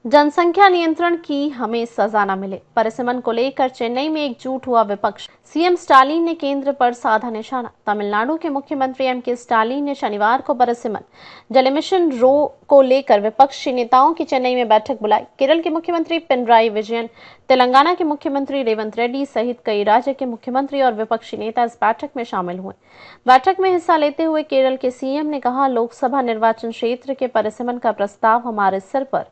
जनसंख्या नियंत्रण की हमें सजा न मिले, परिसीमन को लेकर चेन्नई में एकजुट हुआ विपक्ष। सीएम स्टालिन ने केंद्र पर साधा निशाना। तमिलनाडु के मुख्यमंत्री एमके स्टालिन ने शनिवार को परिसीमन जल मिशन रो को लेकर विपक्षी नेताओं की चेन्नई में बैठक बुलाई। केरल के मुख्यमंत्री पिनराई विजयन, तेलंगाना के मुख्यमंत्री रेवंत रेड्डी सहित कई राज्य के मुख्यमंत्री और विपक्षी नेता इस बैठक में शामिल हुए। बैठक में हिस्सा लेते हुए केरल के सीएम ने कहा, लोकसभा निर्वाचन क्षेत्र के परिसीमन का प्रस्ताव हमारे सिर पर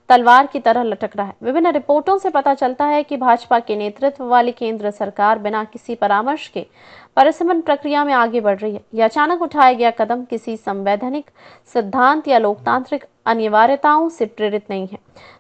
तलवार की तरह लटक रहा है। विभिन्न रिपोर्टों से पता चलता है कि भाजपा के नेतृत्व वाली केंद्र सरकार बिना किसी परामर्श के परिसीमन प्रक्रिया में आगे बढ़ रही है। यह अचानक उठाया गया कदम किसी संवैधानिक सिद्धांत या लोकतांत्रिक अनिवार्यताओं से प्रेरित नहीं है।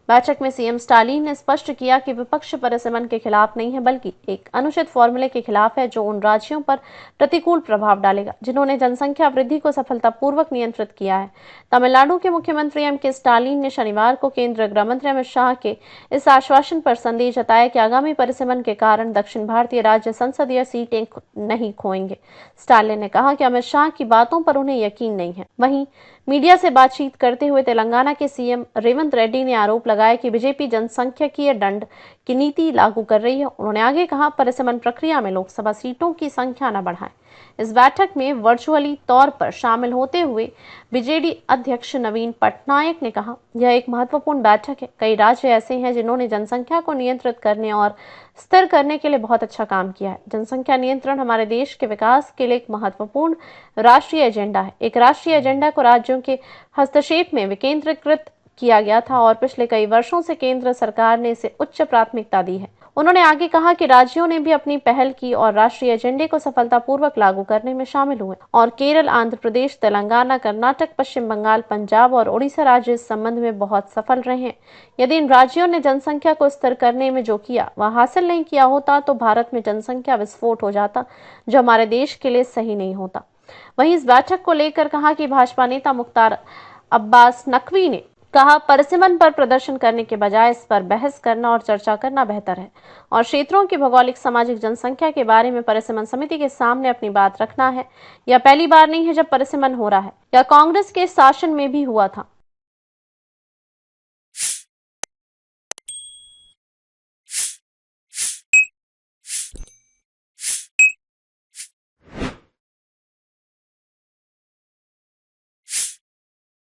बैठक में सीएम स्टालिन ने स्पष्ट किया कि विपक्ष परिसीमन के खिलाफ नहीं है, बल्कि एक अनुचित फॉर्मूले के खिलाफ है जो उन राज्यों पर प्रतिकूल प्रभाव डालेगा जिन्होंने जनसंख्या वृद्धि को सफलतापूर्वक नियंत्रित किया है। तमिलनाडु के मुख्यमंत्री एमके स्टालिन ने शनिवार को केंद्रीय गृह मंत्री अमित शाह के इस आश्वासन पर संदेह जताया कि आगामी परिसीमन के कारण दक्षिण भारतीय राज्य संसदीय सीटें नहीं खोएंगे। स्टालिन ने कहा कि अमित शाह की बातों पर उन्हें यकीन नहीं है। वहीं मीडिया से बातचीत करते हुए तेलंगाना के सीएम रेवंत रेड्डी ने आरोप लगाया कि बीजेपी जनसंख्यकीय दंड की नीति लागू कर रही है। उन्होंने आगे कहा, परिसीमन प्रक्रिया में लोकसभा सीटों की संख्या न बढ़ाएं। इस बैठक में वर्चुअली तौर पर शामिल होते हुए बीजेडी अध्यक्ष नवीन पटनायक ने कहा, यह एक महत्वपूर्ण बैठक है। कई राज्य ऐसे हैं जिन्होंने जनसंख्या को नियंत्रित करने और स्थिर करने के लिए बहुत अच्छा काम किया है। जनसंख्या नियंत्रण हमारे देश के विकास के लिए एक महत्वपूर्ण राष्ट्रीय एजेंडा है। एक राष्ट्रीय एजेंडा को राज्यों के हस्तक्षेप में विकेंद्रीकृत किया गया था और पिछले कई वर्षों से केंद्र सरकार ने इसे उच्च प्राथमिकता दी है। उन्होंने आगे कहा कि राज्यों ने भी अपनी पहल की और राष्ट्रीय एजेंडे को सफलतापूर्वक लागू करने में शामिल हुए और केरल, आंध्र प्रदेश, तेलंगाना, कर्नाटक, पश्चिम बंगाल, पंजाब और ओडिशा राज्य इस संबंध में बहुत सफल रहे हैं। यदि इन राज्यों ने जनसंख्या को स्थिर करने में जो किया वह हासिल नहीं किया होता तो भारत में जनसंख्या विस्फोट हो जाता, जो हमारे देश के लिए सही नहीं होता। वहीं इस बैठक को लेकर कहा कि भाजपा नेता मुख्तार अब्बास नकवी ने कहा, परिसीमन पर प्रदर्शन करने के बजाय इस पर बहस करना और चर्चा करना बेहतर है और क्षेत्रों की भौगोलिक सामाजिक जनसंख्या के बारे में परिसीमन समिति के सामने अपनी बात रखना है। यह पहली बार नहीं है जब परिसीमन हो रहा है। यह कांग्रेस के शासन में भी हुआ था।